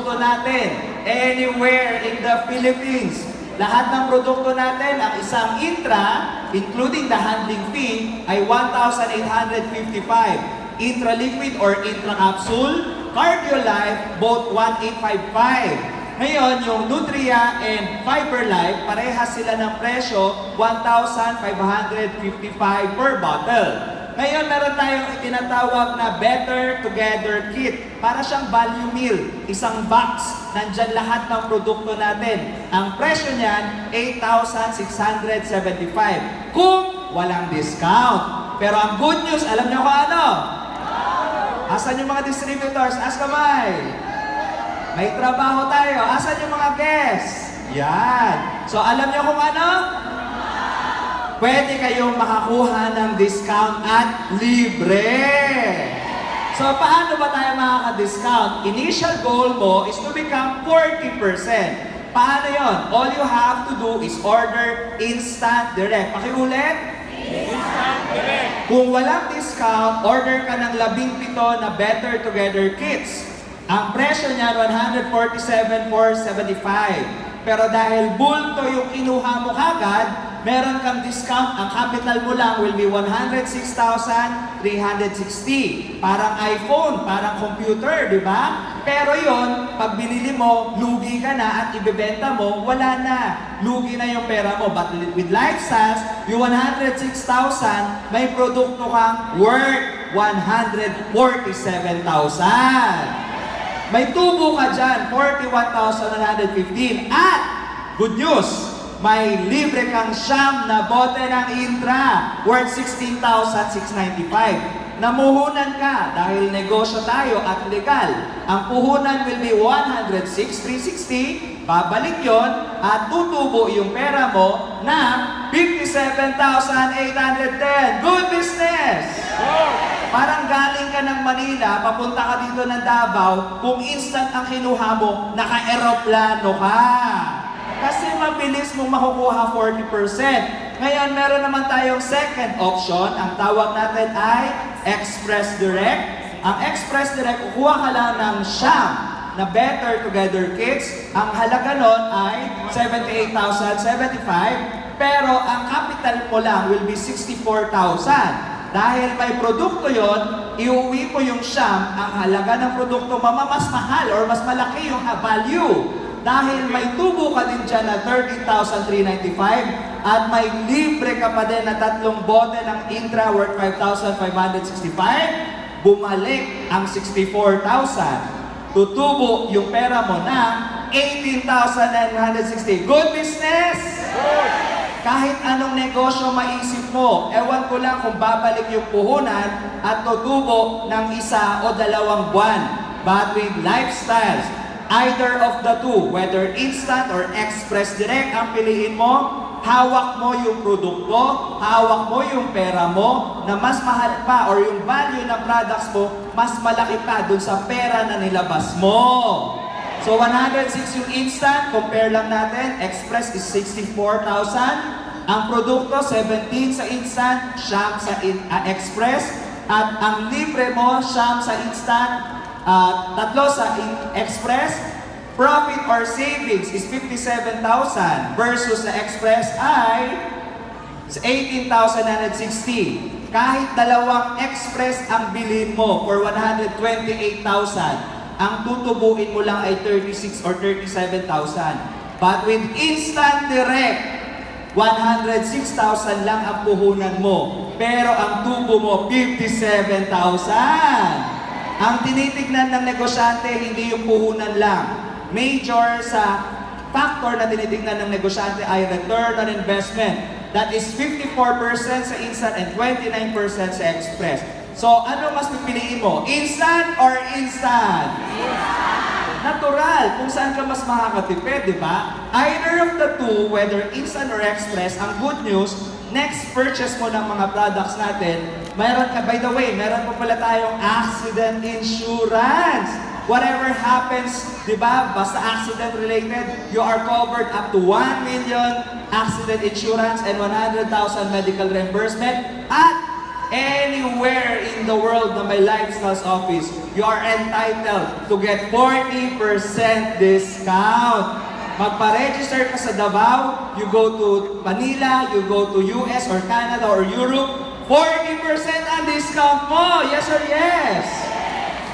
produkto natin anywhere in the Philippines. Lahat ng produkto natin, ang isang intra, including the handling fee, ay 1,855. Intra-liquid or intra-capsule, Cardiolife, both 1,855. Ngayon, yung Nutria and FiberLife, parehas sila ng presyo, 1,555 per bottle. Ngayon, meron tayong itinatawag na Better Together Kit. Para siyang value meal, isang box. Nandyan lahat ng produkto natin. Ang presyo niyan, 8,675 kung walang discount. Pero ang good news, alam niyo kung ano? Asan yung mga distributors? Ask kamay. May trabaho tayo. Asan yung mga guests? Yan. So, alam niyo kung ano? Pwede kayong makakuha ng discount at libre. So, paano ba tayo makaka-discount? Initial goal mo is to become 40%. Paano yon? All you have to do is order Instant Direct. Pakiulit? Instant Direct. Kung walang discount, order ka ng 17 na Better Together Kits. Ang presyo niya, 147,475. Pero dahil bulto yung kinuha mo kagad, meron kang discount. Ang capital mo lang will be 106,360. Parang iPhone, parang computer, di ba? Pero yon, pag binili mo, lugi ka na at ibebenta mo, wala na. Lugi na yung pera mo. But with Lifestyles, yung 106,000, may produkto kang worth 147,000. May tubo ka dyan, 41,115. At, good news, may libre kang siyam na bote ng Intra worth 16,695. Namuhunan ka dahil negosyo tayo at legal. Ang puhunan will be 106,360. Babalik yon at tutubo yung pera mo na 57,810. Good business! Parang galing ka ng Manila, papunta ka dito ng Davao, kung instant ang kinuha mo, naka-eroplano ka. Kasi mabilis mong makukuha 40%. Ngayon, meron naman tayong second option. Ang tawag natin ay Express Direct. Ang Express Direct, kukuha ka lang ng siyam na Better Together Kits. Ang halaga nun ay 78,075. Pero ang capital mo lang will be 64,000. Dahil may produkto yon, iuwi mo yung siyam, ang halaga ng produkto mas mahal or mas malaki yung value. Dahil may tubo ka din dyan na 13,395 at may libre ka pa din na 3 bote ng Intra worth 5,565, bumalik ang 64,000. Tutubo yung pera mo na 18,960. Good business! Good! Kahit anong negosyo maisip mo, ewan ko lang kung babalik yung puhunan at tutubo ng 1 o 2 buwan. But with Lifestyles, either of the two, whether instant or express direct ang piliin mo, hawak mo yung produkto, hawak mo yung pera mo, na mas mahal pa or yung value ng products mo, mas malaki pa dun sa pera na nilabas mo. So 106 yung instant, compare lang natin, express is 64,000. Ang produkto, 17 sa instant, siyam sa express. At ang libre mo, siyam sa instant, 3 sa express. Profit or savings is 57,000 versus sa express ay 18,960. Kahit 2 express ang bilhin mo for 128,000, ang tutubuin mo lang ay 36 or 37,000. But with Instant Direct, 106,000 lang ang puhunan mo. Pero ang tubo mo, 57,000. Ang tinitignan ng negosyante, hindi yung puhunan lang. Major sa factor na tinitignan ng negosyante ay return on investment. That is 54% sa instant and 29% sa express. So, ano mas pipiliin mo? Instant or instant? Natural, kung saan ka mas makakatipid, di ba? Either of the two, whether instant or express, ang good news, next purchase mo ng mga products natin, mayroon ka, by the way, meron pa pala tayong accident insurance. Whatever happens, di ba, basta accident related, you are covered up to 1 million accident insurance and 100,000 medical reimbursement. At anywhere in the world na may Lifestyles office, you are entitled to get 40% discount. Magpa-register ka sa Davao, you go to Manila, you go to US or Canada or Europe, 40% ang discount mo! Yes or yes?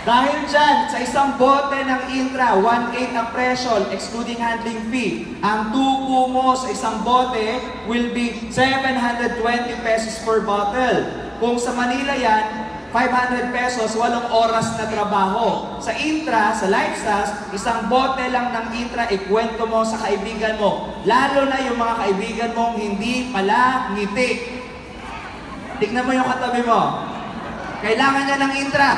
Dahil dyan, sa isang bote ng Intra, 1.8 ang presyo, excluding handling fee. Ang tubo mo sa isang bote will be 720 pesos per bottle. Kung sa Manila yan, 500 pesos, 8 oras na trabaho. Sa Intra, sa Lifestyles, isang bote lang ng Intra, ikwento mo sa kaibigan mo. Lalo na yung mga kaibigan mong hindi pala ngiti. Tignan mo yung katabi mo. Kailangan niya ng Intra.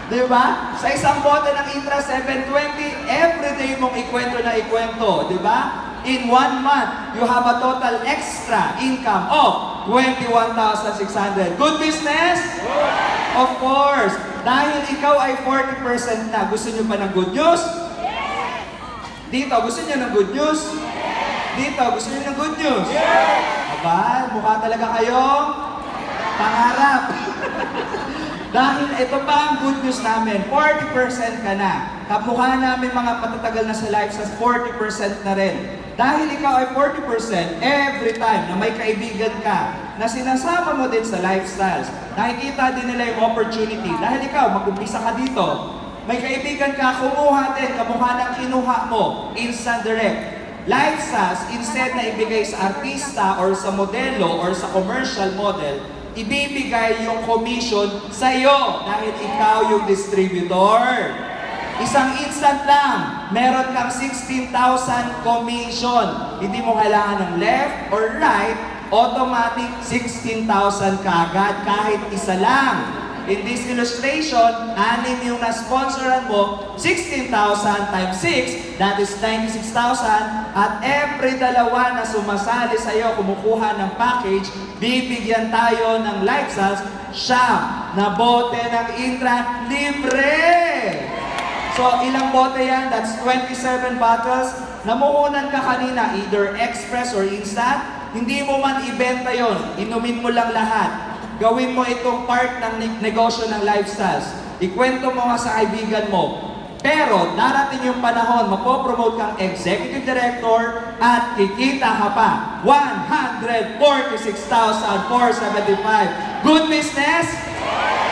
Di ba? Sa isang bote ng Intra 720, everyday mong ikwento na ikwento. Di ba? In 1 month, you have a total extra income of 21,600. Good business? Of course. Dahil ikaw ay 40% na, gusto niyo pa ng good news? Dito, gusto niyo ng good news? Dito, gusto niyo ng good news? Aba, mukha talaga kayong pangarap. Dahil ito pa ang good news namin, 40% ka na. Kamukha namin mga patatagal na sa Lifestyles, 40% na rin. Dahil ikaw ay 40%, every time na may kaibigan ka na sinasama mo din sa Lifestyles, nakikita din nila yung opportunity. Dahil ikaw, mag-umpisa ka dito. May kaibigan ka, kumuha din, kamukha ng kinuha mo, instant direct. Lifestyles, instead na ibigay sa artista or sa modelo or sa commercial model, ibibigay yung commission sa iyo dahil ikaw yung distributor. Isang instant lang, meron kang 16,000 commission. Hindi mo kailangan ng left or right, automatic 16,000 kagad kahit isa lang. In this illustration, 6 yung na-sponsoran mo, 16,000 times 6, that is 96,000. At every dalawa na sumasali sa iyo, kumukuha ng package, bibigyan tayo ng Lifestyles, siyam na bote ng Intra, libre! So, ilang bote yan? That's 27 bottles. Namuhunan ka kanina, either express or instant. Hindi mo man ibenta yon, inumin mo lang lahat. Gawin mo itong part ng negosyo ng Lifestyles. Ikwento mo nga sa kaibigan mo. Pero darating yung panahon, mapopromote kang executive director at kikita ka pa. 146,475. Good business?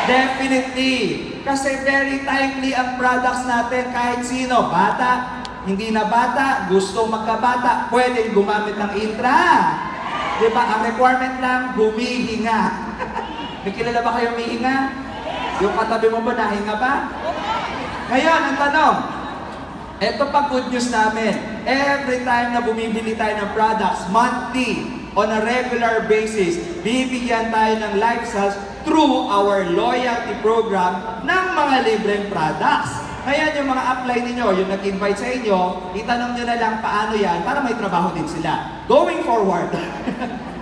Definitely. Kasi very timely ang products natin kahit sino. Bata, hindi na bata, gusto magkabata, pwedeng gumamit ng Intra. Diba? Ang requirement lang, humihinga. May kilala ba kayo humihinga? Yung katabi mo ba, nahinga ba? Ngayon, ang tanong, ito pa good news namin. Every time na bumibili tayo ng products, monthly, on a regular basis, bibigyan tayo ng Lifestyles through our loyalty program ng mga libreng products. Ngayon, yung mga apply ninyo, yung nag-invite sa inyo, itanong nyo na lang paano yan para may trabaho din sila. Going forward.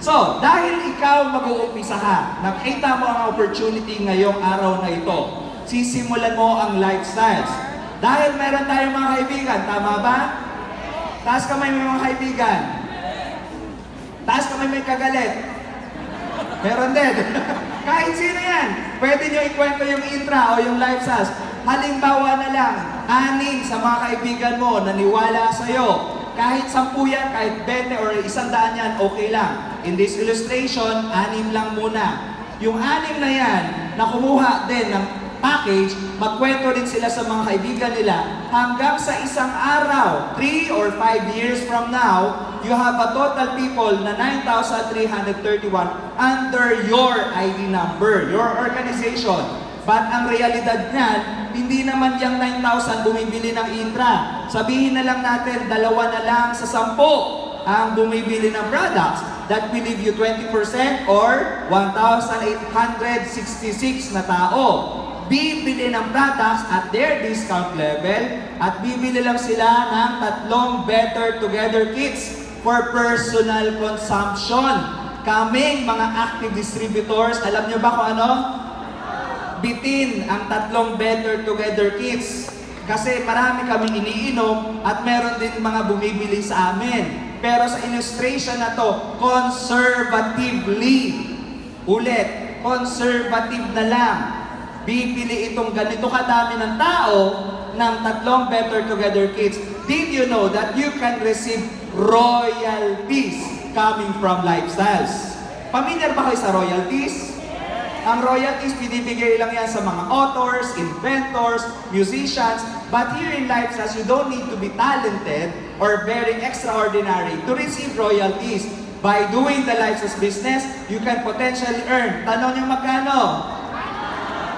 So, dahil ikaw mag-uumpisa ka, nakita mo ang opportunity ngayong araw na ito, sisimulan mo ang Lifestyles. Dahil meron tayong mga kaibigan, tama ba? Taas kamay may mga kaibigan. Taas kamay may kagalit. Meron din. Kahit sino yan, pwede nyo ikwento yung Intra o yung Lifestyles. Halimbawa na lang, 6 sa mga kaibigan mo naniwala sa'yo. Kahit 10 yan, kahit 20 or 100 yan, okay lang. In this illustration, 6 lang muna. Yung 6 na yan, na kumuha din ng package, magkwento din sila sa mga kaibigan nila. Hanggang sa isang araw, 3 or 5 years from now, you have a total people na 9,331 under your ID number, your organization. But ang realidad niyan, hindi naman yung 9,000 bumibili ng Intra. Sabihin na lang natin, 2 na lang sa 10 ang bumibili ng products. That will leave you 20% or 1,866 na tao. Bibili ng products at their discount level at bibili lang sila ng 3 Better Together kits for personal consumption. Kaming mga active distributors, alam nyo ba kung ano? Bitin ang 3 Better Together kits. Kasi marami kaming iniinom at meron din mga bumibili sa amin. Pero sa illustration na to, conservatively. Ulit, conservative na lang. Bibili itong ganito kadami ng tao ng 3 Better Together Kids. Did you know that you can receive royalties coming from Lifestyles? Pamilyar ba kayo sa royalties? Ang royalties, binibigay lang yan sa mga authors, inventors, musicians. But here in Lifestyles, you don't need to be talented or very extraordinary to receive royalties. By doing the Lifestyles business, you can potentially earn. Tanong nyo magkano?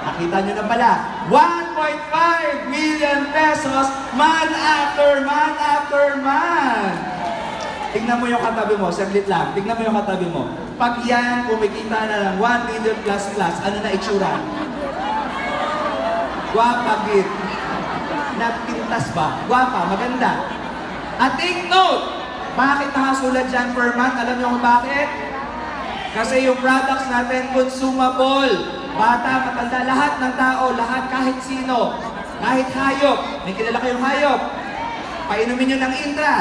Nakita nyo na pala. 1.5 million pesos month after month after month. Tignan mo yung katabi mo, saglit lang. Tignan mo yung katabi mo. Pag yan, kumikita na ng 1 million plus plus, ano na itsura? Guwapa, git. Nagpintas ba? Guwapa, maganda. At take note, bakit nakasulat dyan per month? Alam niyo kung bakit? Kasi yung products natin, consumable. Bata, matanda, lahat ng tao, lahat kahit sino. Kahit hayop. May kilala kayong hayop. Painumin nyo ng Intra.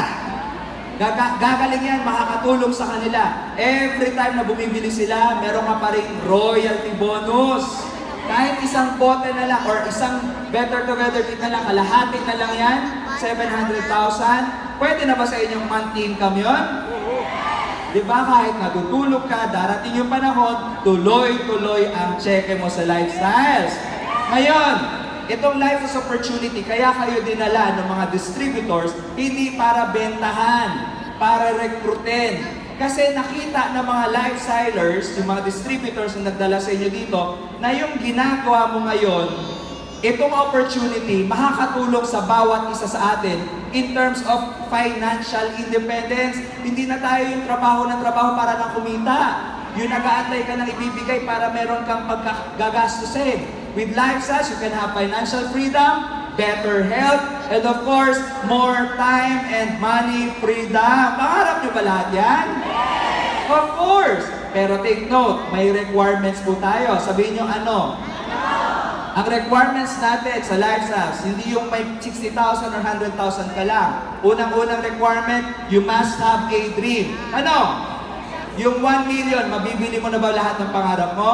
Gagaling yan, makakatulong sa kanila. Every time na bumibili sila, meron ka pa rin royalty bonus. Kahit isang bote na lang or isang Better Together Kit na lang, kalahati na lang yan, 700,000. Pwede na ba sa inyong monthly income yun? Di ba kahit natutulog ka, darating yung panahon, tuloy-tuloy ang cheque mo sa Lifestyles. Ngayon, itong Lifestyles opportunity, kaya kayo dinala ng mga distributors, hindi para bentahan, para rekrutin. Kasi nakita ng mga Lifestylers, yung mga distributors na nagdala sa inyo dito, na yung ginagawa mo ngayon, itong opportunity, makakatulong sa bawat isa sa atin in terms of financial independence. Hindi na tayo yung trabaho ng trabaho para lang kumita. Yung nag-aantay ka ng ibibigay para meron kang pagkagastusin. With Lifestyles, you can have financial freedom, better health, and of course, more time and money freedom. Pangarap nyo ba lahat yan? Of course! Pero take note, may requirements po tayo. Sabihin nyo ano? Ang requirements natin sa Lifestyles, hindi yung may 60,000 or 100,000 ka lang. Unang-unang requirement, you must have a dream. Ano? Yung 1 million, mabibili mo na ba lahat ng pangarap mo?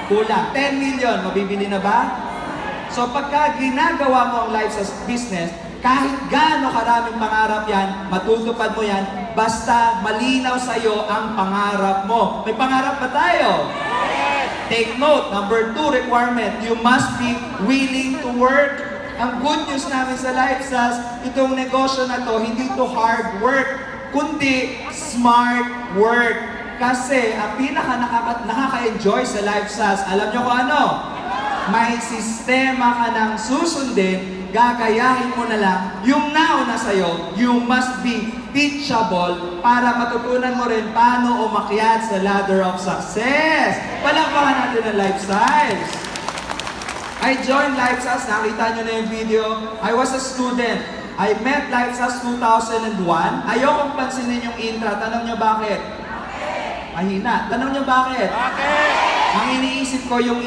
Kulang. 10 million, mabibili na ba? So pagka ginagawa mo ang Lifestyles business, kahit gaano karaming pangarap yan, matutupad mo yan, basta malinaw sa'yo ang pangarap mo. May pangarap ba tayo? Take note, number 2 requirement, you must be willing to work. Ang good news namin sa Lifestyles, itong negosyo na to, hindi to hard work, kundi smart work. Kasi ang nakaka-enjoy sa Lifestyles, alam nyo kung ano? May sistema ka ng susundin, gagayahin mo na lang, yung nauna sa'yo, you must be teachable para matutunan mo rin paano umakyat sa ladder of success. Palakpakan natin ang Lifestyles. I joined Lifestyles, nakita nyo na yung video. I was a student. I met Lifestyles 2001. Ayokong pansinin yung intra. Tanong nyo bakit? Mahina. Tanong nyo bakit? Ang iniisip ko yung